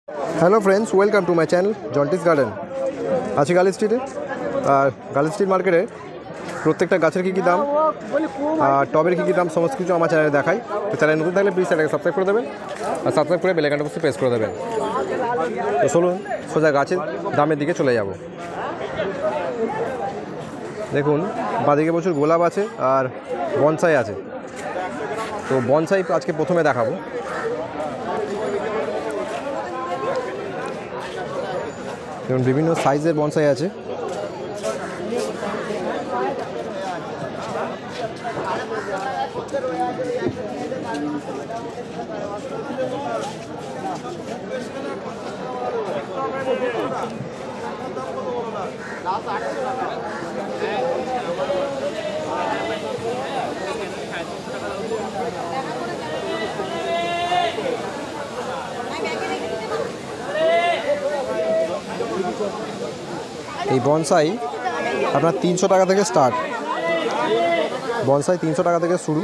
Hello friends, welcome to my channel জন্টিস garden. আছি girl স্ট্রিটে। আর গার্ল স্ট্রিট মার্কেটে প্রত্যেকটা গাছের কী কী দাম আর টবের কী কী দাম সমস্ত কিছু আমার চ্যানেলে দেখাই। তো চ্যানেল নতুন থাকলে প্লিজ চ্যানেলকে সাবস্ক্রাইব করে দেবেন আর সাবস্ক্রাইব করে বেল আইকনটা প্রেস করে দেবেন। তো চলুন সোজা গাছের দামের দিকে চলে যাব। দেখুন বাদিকে প্রচুর গোলাপ আছে আর বনসাই আছে। তো বনসাই আজকে প্রথমে দেখাবো। যেমন বিভিন্ন সাইজের বনসাই আছে। এই বনসাই আপনার 300 টাকা থেকে স্টার্ট। বনসাই 300 টাকা থেকে শুরু।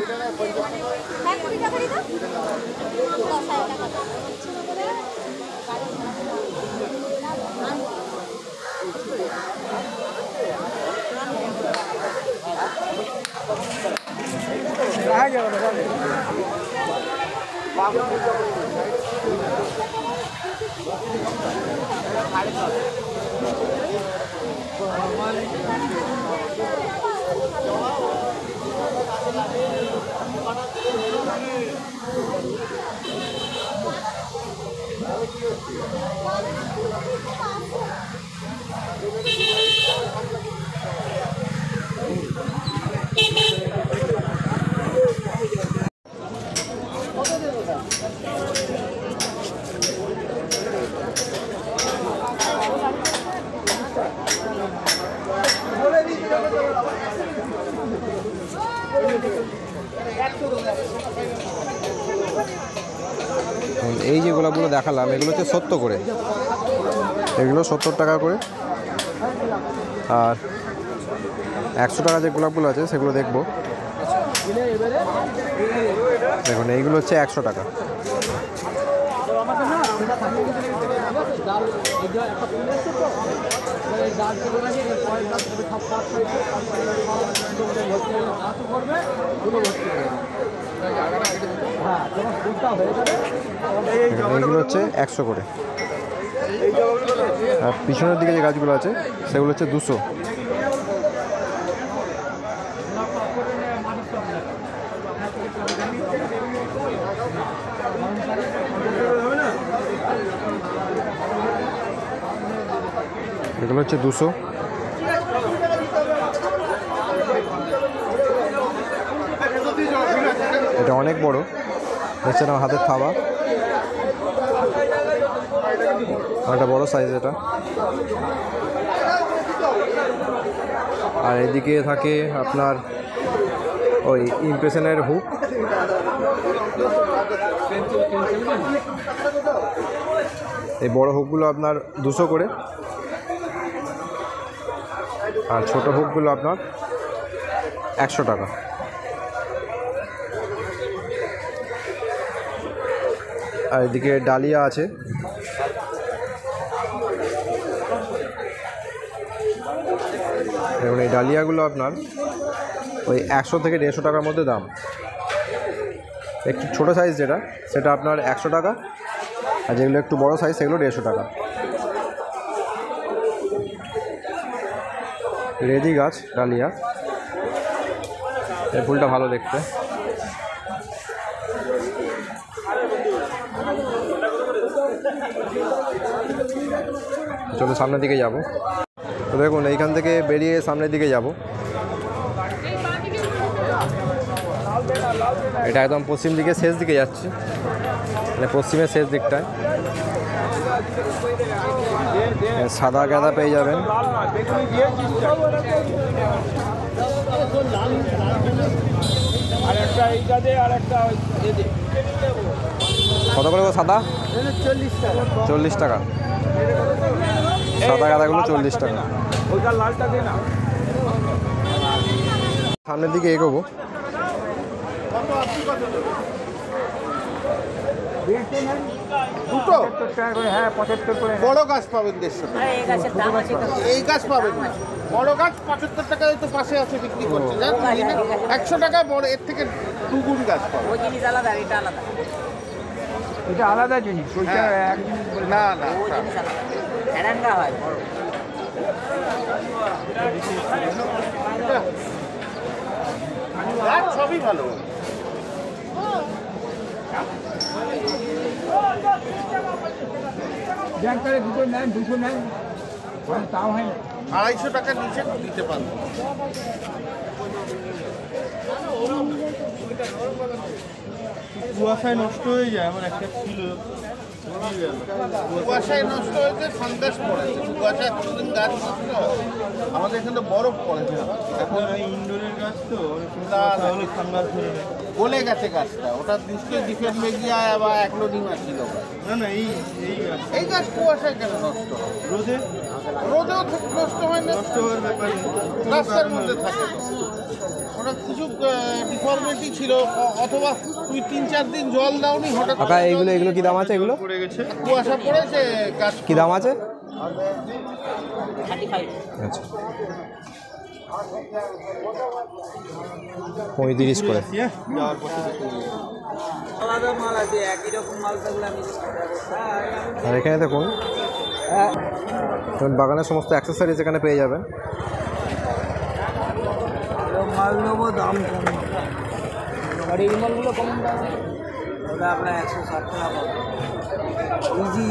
এই যে গোলাপগুলো দেখালাম এগুলো হচ্ছে 70 করে, এগুলো 70 টাকা করে। আর 100 টাকা যে গোলাপগুলো আছে সেগুলো দেখব। দেখুন এইগুলো হচ্ছে 100 টাকা। এইগুলো হচ্ছে 100 করে। আর পিছনের দিকে যে গাছগুলো আছে সেগুলো হচ্ছে 200। এগুলো হচ্ছে 200। এটা অনেক বড়, দেখছেন আমার হাতের থাবা, একটা বড় সাইজ এটা। আর এদিকে থাকে আপনার ওই ইমপ্রেশনের হুক। এই বড় হুকগুলো আপনার 200 করে, আর ছোট হুকগুলো আপনার 100 টাকা। আর এদিকে ডালিয়া আছে। এবং এই ডালিয়াগুলো আপনার ওই 100 থেকে 150 টাকার মধ্যে দাম। একটু ছোটো সাইজ যেটা সেটা আপনার 100 টাকা, আর যেগুলো একটু বড় সাইজ সেগুলো 150 টাকা। রেডি গাছ ডালিয়া, এই ফুলটা ভালো দেখতে। চলো সামনের দিকে যাব। তো দেখুন এইখান থেকে বেরিয়ে সামনের দিকে যাব। এটা একদম পশ্চিম দিকে শেষ দিকে যাচ্ছি, মানে পশ্চিমের শেষ দিকটায়। সাদা গাঁদা পেয়ে যাবেন। কত করে সাদা? 40 টাকা। সাদা গাঁদাগুলো 40 টাকা। সামনের দিকে এগোবো। দুটো হ্যাঁ 75 করে। বড় গাছ পাবেন 150 টাকা। এই গাছ পাবেন না। বড় গাছ 75 টাকায় তো পাশে আছে বিক্রি করছে, জান 100 টাকা বড়, এর থেকে দুগুণ গাছ পাবেন। ওই জিনিস আলাদা, এটা আলাদা। এটা আলাদা জিনিস, ওইটা হ্যাঁ। এক জিনিস বলে। না না ওই জিনিস আলাদা। এরাঙ্গা হয় বড়। গাছ সবই ভালো। ব্যাংকারে দুটো নেন, 200 নেন, তাও হয় না। 250 টাকার নিচে দিতে পারবো। কুয়াশায় নষ্ট হয়ে যায়, আমার একটা ছিল কুয়াশায় নষ্ট হয়েছে, ফাঙ্গাস পড়েছে। কুয়াশায় কোনোদিন গাছ নষ্ট হয়? আমাদের এখানে বরফ পড়েছে, এখন ওই ইনডোরের গাছ তো না, না। তাহলে ঠান্ডা ধরে নেয়। গলে গেছে গাছটা, ওটা নিশ্চয়ই ডিফেন্ড মেগিয়া বা একলোডিমা ছিল গাছ। না না, এই গাছ এই গাছ কুয়াশায় কেন নষ্ট হয়? রোদে রোদেও নষ্ট হয় না, নষ্ট হওয়ার ব্যাপার নেই। রাস্তার মধ্যে থাকে। ওটা কিছু ডিফর্মিটি ছিল, অথবা তুই 3-4 দিন জল দাওনি, হঠাৎ কাকা এগুলো কি দাম আছে? এগুলো পড়ে গেছে। কুয়াশা পড়েছে, গাছ কি দাম আছে? 35। আচ্ছা 35 করে। হ্যাঁ, যাওয়ার পথে দেখে নেবো। আলাদা মাল আছে, একই রকম মাল থাকলে আমি আর এখানে দেখুন বাগানের সমস্ত অ্যাক্সেসরিজ এখানে পেয়ে যাবেন। মাল নেবো, দাম কম। আর এই মালগুলো কম দাম, ওটা আপনার 160 টাকা পাবো। ইজি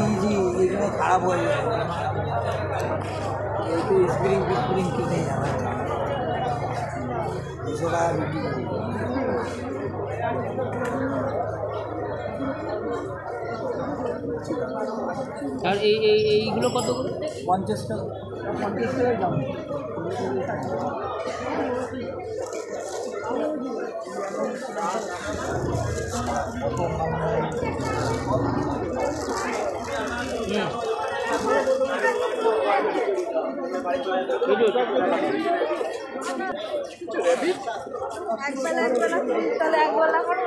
এগুলো খারাপ হয়ে যায়, একটু স্প্রিং কিনে যাবে 200 টাকা বিক্রি করি। আর এইগুলো কত করে? 50 টাকা। 50 টাকায় দাম। তাহলে একবেলা করো।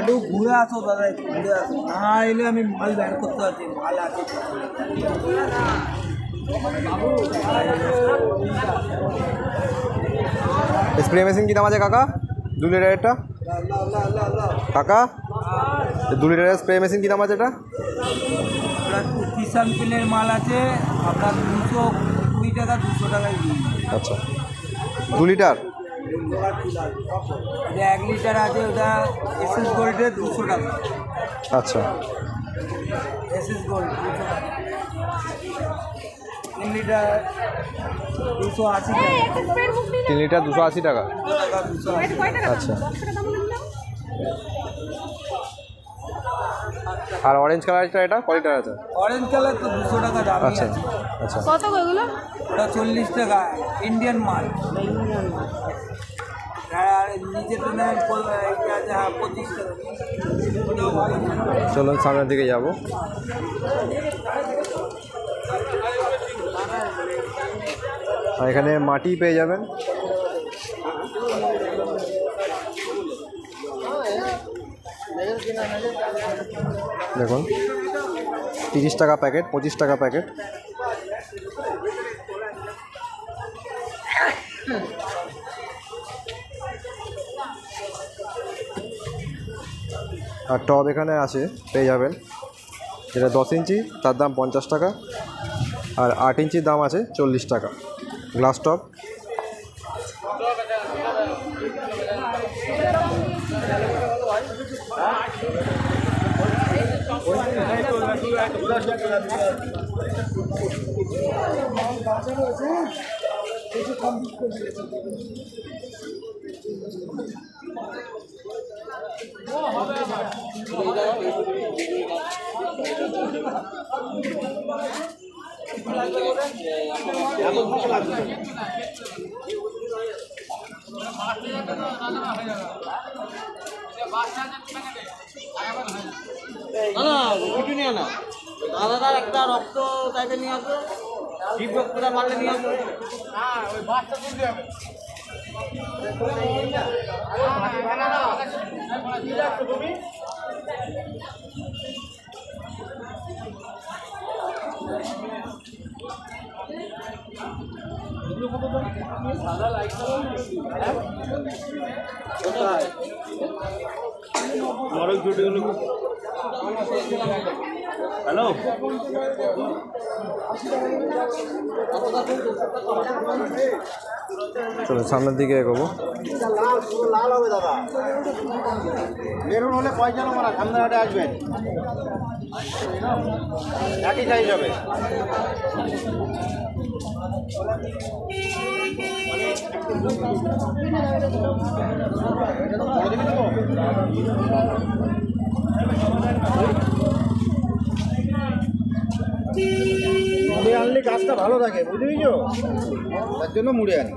একটু ঘুরে আসো দাদা, একটু ঘুরে আসো। না এলে আমি মাল বের করতে পারছি, মাল আছে। স্প্রে মেশিন কি দাম আছে কাকা? 2 লিটারেরটা কাকা, 2 লিটারের স্প্রে মেশিন কি দাম আছে এটা? কিষান কিলের মাল আছে আপনার 220 টাকা, 200 টাকায় দিন। আচ্ছা 2 লিটার। এটা 1 লিটার আছে, ওটা এসএস গোল্ডের 200 টাকা। আচ্ছা এসএস গোল্ড 200 টাকা। 3 লিটার 280 টাকা। 3 লিটার 280 টাকা। 280 টাকা। আচ্ছা আর অরেঞ্জ কালারটা এটা কত লিটার আছে? অরেঞ্জ কালার তো 200 টাকা দাম আচ্ছা আছে। আচ্ছা কত এগুলো? ওটা 40 টাকা, ইন্ডিয়ান মাল। আর নিচেটা নেন 25 টাকা। চলুন সামনের দিকে যাব। আর এখানে মাটি পেয়ে যাবেন। দেখুন 30 টাকা প্যাকেট, 25 টাকা প্যাকেট। আর টব এখানে আছে পেয়ে যাবেন, যেটা 10 ইঞ্চি তার দাম 50 টাকা, আর 8 ইঞ্চির দাম আছে 40 টাকা। গ্লাস টব। দাদা একটা রক্ত চাইতে নিয়ে আসবো, জীব রক্তটা মারলে নিয়ে আসবো। হ্যালো চলো সামনের দিকে এগোবো। লাল হবে দাদা, মেরুন হলে পয়সা নেবো না, সামনের হাটে আসবেন, একই সাইজ হবে। মুড়ে আনলে গাছটা ভালো থাকে, বুঝলি তো, তার জন্য মুড়ে আনি।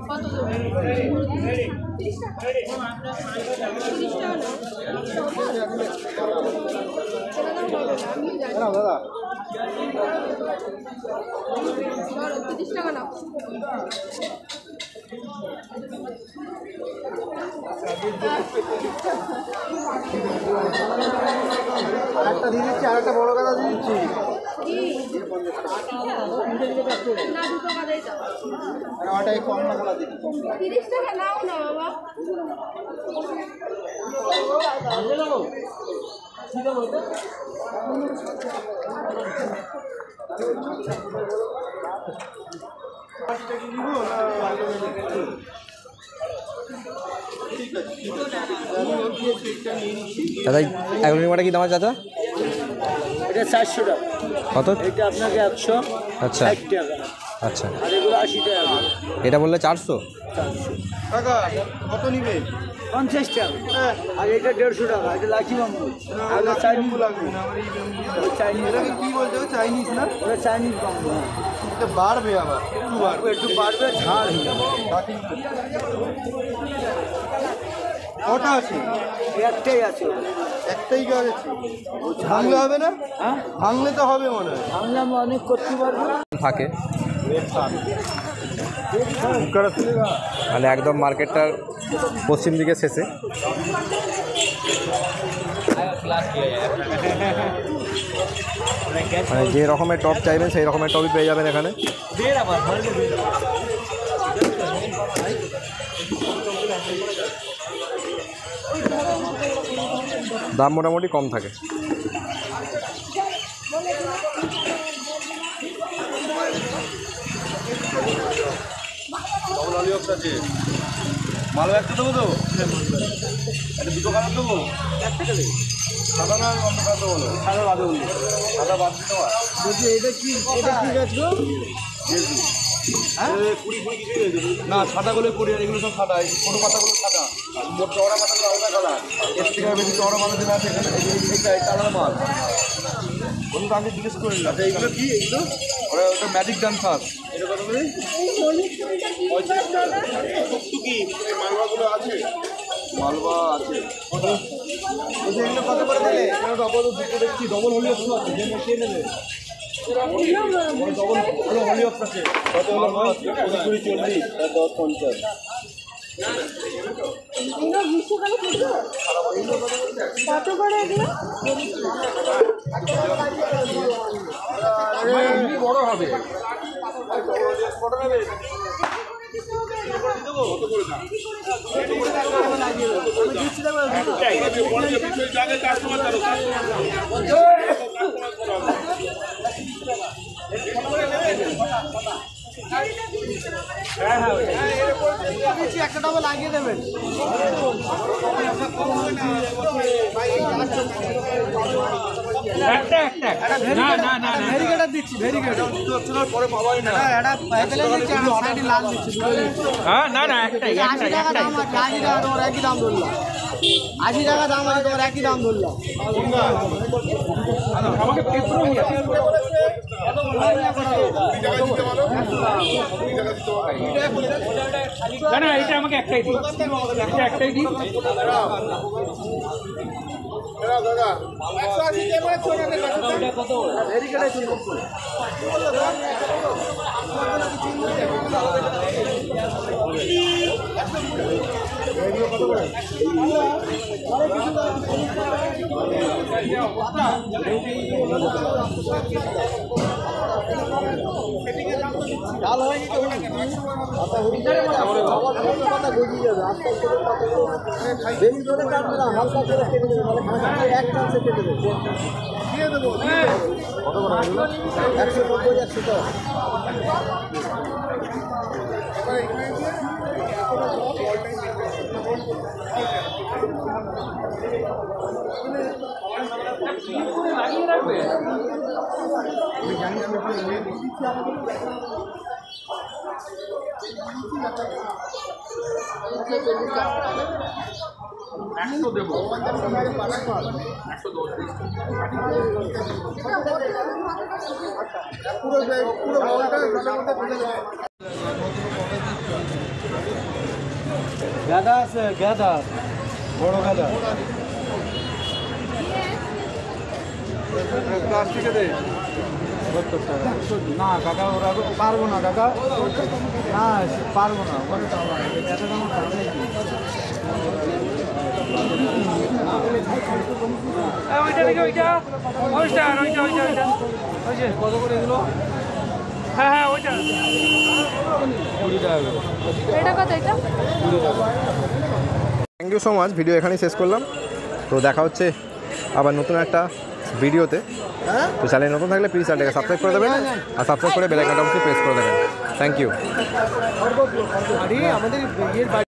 দাদা আরেকটা দিয়ে দিচ্ছি, আরেকটা বড় গাদা দিয়ে দিচ্ছি। ওটাই কম না, বলা দিচ্ছি কম না। 30 টাকা নাও না বাবা। দাদা এগুলো নিমাটা কি দাম আছে চাচা? এটা 400 টাকা, কত? এটা আপনাকে 160 আচ্ছা টাকা, আচ্ছা, আর এগুলো 80 টাকা। এটা বললে 400। কাকা কত নিবে? 50 টাকা, আর এটা 150 টাকা। এটা লাচি বাম্বু, আর এটা চাইনিজ লাগবে। চাইনিজ কি বলতে হবে, চাইনিজ না? ওটা চাইনিজ বাম্বু। এটা বাড়বে, আবার একটু বাড়বে, একটু বাড়বে, ঝাড় হয়ে যাবে। কটা আছে? একটাই আছে, একটাই গাছ আছে, ভাঙলে হবে না? হ্যাঁ ভাঙলে তো হবে মনে হয়। আমরা অনেক করতে পারবো। থাকে মানে একদম মার্কেটটার পশ্চিম দিকে শেষে। মানে যে রকমের টপ চাইবেন সেই রকমের টপই পেয়ে যাবেন এখানে। দাম মোটামুটি কম থাকে। মাল একটা দেবো তো, একটা দুটো কালার দেবো, সাদা না অন্য কালার দেবো? সাদা বাদ বললো, সাদা বাদ দিতে পার। এটা কি গাছ গো? না সাদাগুলো করি, এগুলো সব সাদা, ছোটো পাতাগুলো সাদা, মোট চওড়া পাতাগুলো আলাদা কালার, এর থেকে বেশি চওড়া পাতা যেটা আছে এখানে এইটা আলাদা মাল। বলুন তো, আমি জিজ্ঞেস করে নিলাম এইগুলো কি, এইগুলো ওটা ম্যাজিক ডান্সার। এটা কত করে? কি মালবাগুলো আছে? মালবা আছে। এগুলো কত করে দিলে? এখানে ডবল দুটো দেখছি, ডবল হলি অপশন আছে, যে কে নেবে ডবল ভালো হলি অপশন আছে। কত হলো? 20, 40, 10, 50। কত করে এগুলো? বড় হবে। একটা ডাবল লাগিয়ে দেবেন। ভেরিগেটার দিচ্ছি, ভেরিগেটার পরে পাওয়াই না। লাল দিচ্ছি। না না একটাই 80 টাকা দাম আছে, 80 টাকা তোমার একই দাম ধরলাম। 80 টাকা দাম আছে, তোমার একই দাম ধরলাম। আমাকে পেপারও নিয়ে না না, এটা আমাকে একটাই দিই, এটা একটাই দিই। দাদা 180 দিয়ে বলে ছোড়াতে দিয়ে দেবো 100 দেবো 110 পুরো বলটা জলের মধ্যে ফেলে দেবে গাদা আছে গাদা বড় গাদা প্লাস্টিকে দে না কাকা ওরা পারবো না কাকা না পারবো না ওখানে তো আমার এত দাম ওইটা দেখে ওইটা কত করে এগুলো হ্যাঁ ওইটা 20 টাকা এটা কত এটা? Thank you so much, video এখানেই শেষ করলাম। তো দেখা হচ্ছে আবার নতুন একটা ভিডিওতে। তো চ্যানেল নতুন থাকলে প্লিজ চ্যানেলটাকে সাবস্ক্রাইব করে দেবেন, আর সাবস্ক্রাইব করে বেল আইকনটা অবশ্যই প্রেস করে দেবেন। Thank you. আমাদের